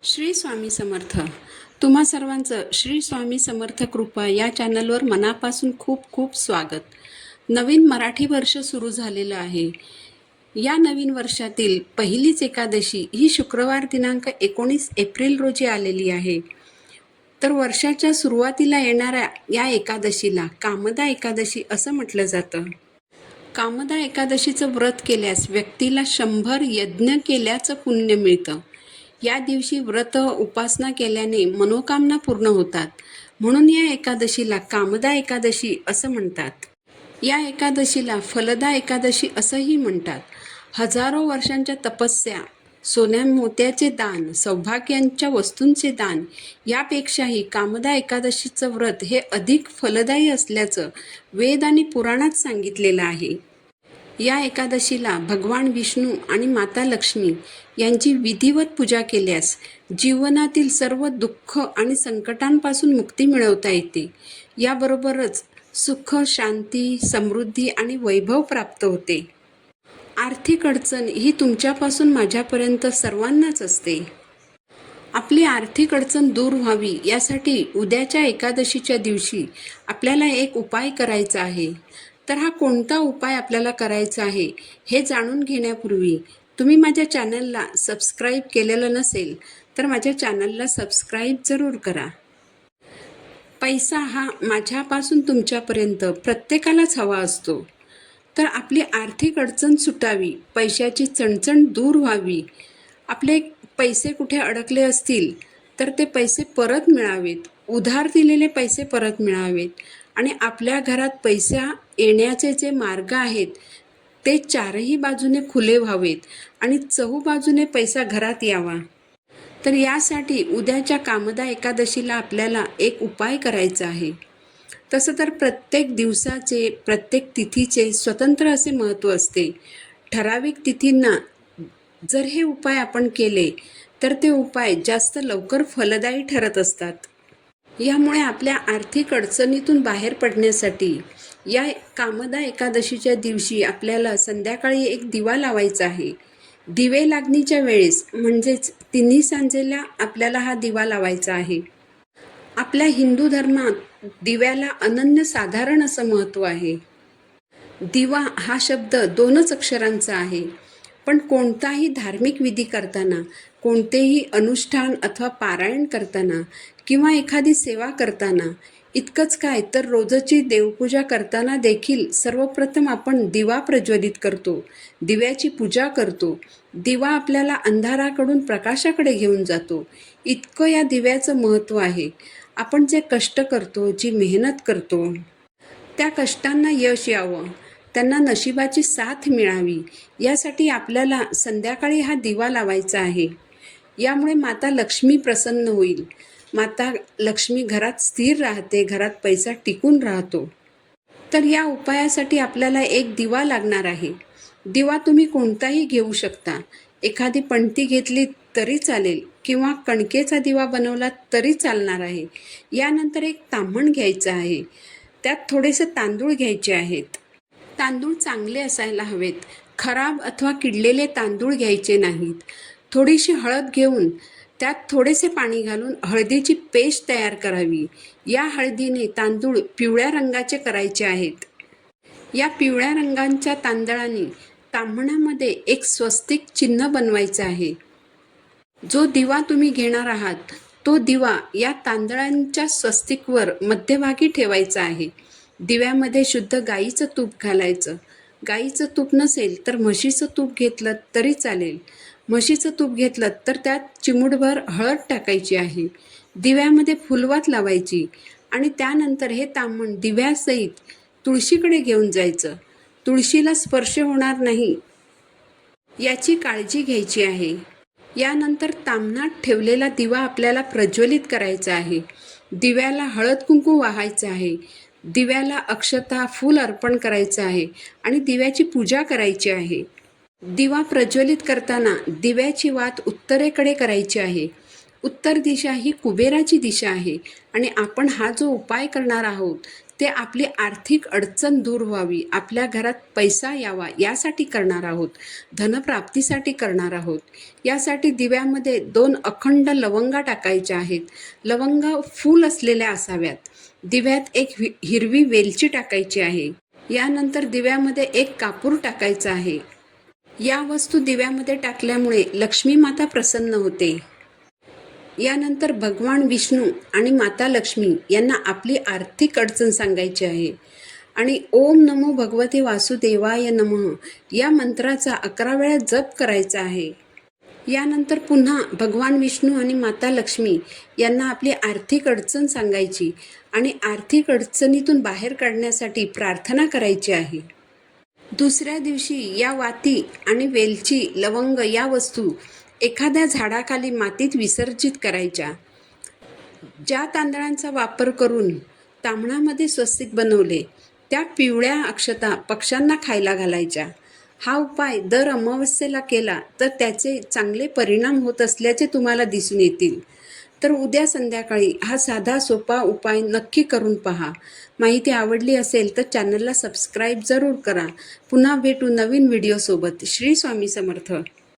श्री स्वामी समर्थ. तुम्हा सर्वांचं श्री स्वामी समर्थ कृपा या चॅनलवर मनापासून खूप खूप स्वागत. नवीन मराठी वर्ष सुरू झालेलं आहे. या नवीन वर्षातील पहिलीच एकादशी ही शुक्रवार दिनांक 19 एप्रिल रोजी आलेली आहे. तर वर्षाच्या सुरुवातीला येणाऱ्या या एकादशीला कामदा एकादशी असं म्हटलं जातं. कामदा एकादशीचं व्रत केल्यास व्यक्तीला 100 यज्ञ केल्याचं पुण्य मिळतं. या दिवशी व्रत उपासना केल्याने मनोकामना पूर्ण होतात. म्हणून या एकादशीला कामदा एकादशी असं म्हणतात. या एकादशीला फलदा एकादशी असंही म्हणतात. हजारो वर्षांच्या तपस्या, सोन्या मोत्याचे दान, सौभाग्यांच्या वस्तूंचे दान यापेक्षाही कामदा एकादशीचं व्रत हे अधिक फलदायी असल्याचं वेद आणि पुराणात सांगितलेलं आहे. या एकादशीला भगवान विष्णू आणि माता लक्ष्मी यांची विधिवत पूजा केल्यास जीवनातील सर्व दुःख आणि संकटांपासून मुक्ती मिळवता येते. याबरोबरच सुख, शांती, समृद्धी आणि वैभव प्राप्त होते. आर्थिक अडचण ही तुमच्यापासून माझ्यापर्यंत सर्वांनाच असते. आपली आर्थिक अडचण दूर व्हावी यासाठी उद्याच्या एकादशीच्या दिवशी आपल्याला एक उपाय करायचा आहे. तर हा कोणता उपाय आपल्याला करायचा आहे हे जाणून घेण्यापूर्वी तुम्ही माझ्या चॅनलला सबस्क्राईब केलेलं नसेल तर माझ्या चॅनलला सबस्क्राईब जरूर करा. पैसा हा माझ्यापासून तुमच्यापर्यंत प्रत्येकालाच हवा असतो. तर आपली आर्थिक अडचण सुटावी, पैशाची चणचण दूर व्हावी, आपले पैसे कुठे अडकले असतील तर ते पैसे परत मिळावेत, उधार दिलेले पैसे परत मिळावेत आणि आपल्या घरात पैसा येण्याचे जे मार्ग आहेत ते चारही बाजूने खुले व्हावेत आणि चहूबाजूने पैसा घरात यावा. तर यासाठी उद्याच्या कामदा एकादशीला आपल्याला एक उपाय करायचा आहे. तसं तर प्रत्येक दिवसाचे, प्रत्येक तिथीचे स्वतंत्र असे महत्त्व असते. ठराविक तिथींना जर हे उपाय आपण केले तर ते उपाय जास्त लवकर फलदायी ठरत असतात. यामुळे आपल्या आर्थिक अडचणीतून बाहेर पडण्यासाठी या कामदा एकादशीच्या दिवशी आपल्याला संध्याकाळी एक दिवा लावायचा आहे. दिवे लागणीच्या वेळेस म्हणजेच तिन्ही सांजेला आपल्याला हा दिवा लावायचा आहे. आपल्या हिंदू धर्मात दिव्याला अनन्यसाधारण असं महत्त्व आहे. दिवा हा शब्द 2च अक्षरांचा आहे. पण कोणताही धार्मिक विधी करताना, कोणतेही अनुष्ठान अथवा पारायण करताना किंवा एखादी सेवा करताना, इतकंच काय तर रोजची देवपूजा करताना देखील सर्वप्रथम आपण दिवा प्रज्वलित करतो, दिव्याची पूजा करतो. दिवा आपल्याला अंधाराकडून प्रकाशाकडे घेऊन जातो. इतकं या दिव्याचं महत्त्व आहे. आपण जे कष्ट करतो, जी मेहनत करतो, त्या कष्टांना यश यावं, त्यांना नशिबाची साथ मिळावी यासाठी आपल्याला संध्याकाळी हा दिवा लावायचा आहे. यामुळे माता लक्ष्मी प्रसन्न होईल. माता लक्ष्मी घरात स्थिर राहते, घरात पैसा टिकून राहतो. तर या उपायासाठी आपल्याला एक दिवा लागणार आहे. दिवा तुम्ही कोणताही घेऊ शकता. एखादी पणती घेतली तरी चालेल किंवा कणकेचा दिवा बनवला तरी चालणार आहे. यानंतर एक ताम्हण घ्यायचं आहे. त्यात थोडेसे तांदूळ घ्यायचे आहेत. तांदूळ चांगले असायला हवेत. खराब अथवा किडलेले तांदूळ घ्यायचे नाहीत. थोडीशी हळद घेऊन त्यात थोडेसे पाणी घालून हळदीची पेस्ट तयार करावी. या हळदीने तांदूळ पिवळ्या रंगाचे करायचे आहेत. या पिवळ्या रंगाच्या तांदळाने ताम्हणामध्ये एक स्वस्तिक चिन्ह बनवायचं आहे. जो दिवा तुम्ही घेणार आहात तो दिवा या तांदळांच्या स्वस्तिकवर मध्यभागी ठेवायचा आहे. दिव्यामध्ये शुद्ध गाईचं तूप घालायचं. गाईचं तूप नसेल तर म्हशीचं तूप घेतलं तरी चालेल. म्हशीचं तूप घेतलं तर त्यात चिमूटभर हळद टाकायची आहे. दिव्यामध्ये फुलवात लावायची आणि त्यानंतर हे ताम्हण दिव्यासहित तुळशीकडे घेऊन जायचं. तुळशीला स्पर्श होणार नाही याची काळजी घ्यायची आहे. यानंतर ताम्हणात ठेवलेला दिवा आपल्याला प्रज्वलित करायचा आहे. दिव्याला हळद कुंकू वाहायचं आहे. दिव्याला अक्षता, फूल अर्पण करायचं आहे आणि दिव्याची पूजा करायची आहे. दिवा प्रज्वलित करताना दिव्याची वात उत्तरेकडे करायची आहे. उत्तर दिशा ही कुबेराची दिशा आहे आणि आपण हा जो उपाय करणार आहोत ते आपली आर्थिक अडचण दूर व्हावी, आपल्या घरात पैसा यावा यासाठी करणार आहोत. धनप्राप्तीसाठी करणार आहोत. यासाठी दिव्यामध्ये 2 अखंड लवंगा टाकायच्या आहेत. लवंगा फूल असलेल्या असाव्यात. दिव्यात एक हिरवी वेलची टाकायची आहे. यानंतर दिव्यामध्ये एक कापूर टाकायचा आहे. या वस्तू दिव्यामध्ये टाकल्यामुळे लक्ष्मी माता प्रसन्न होते. यानंतर भगवान विष्णू आणि माता लक्ष्मी यांना आपली आर्थिक अडचण सांगायची आहे आणि ओम नमो भगवते वासुदेवाय नमः या मंत्राचा 11 वेळा जप करायचा आहे. यानंतर पुन्हा भगवान विष्णू आणि माता लक्ष्मी यांना आपली आर्थिक अडचण सांगायची आणि आर्थिक अडचणीतून बाहेर काढण्यासाठी प्रार्थना करायची आहे. दुसऱ्या दिवशी या वाती आणि वेलची, लवंग या वस्तू एखाद्या झाडाखाली मातीत विसर्जित करायच्या. ज्या तांदळांचा वापर करून ताम्हणामध्ये स्वस्तिक बनवले त्या पिवळ्या अक्षता पक्ष्यांना खायला घालायच्या. हा उपाय दर अमावस्येला केला तर त्याचे चांगले परिणाम होत असल्याचे तुम्हाला दिसून येतील. तर उद्या संध्याकाळी हा साधा सोपा उपाय नक्की करून पहा. माहिती आवडली असेल तर चॅनलला सबस्क्राईब जरूर करा. पुन्हा भेटू नवीन व्हिडिओसोबत. श्री स्वामी समर्थ.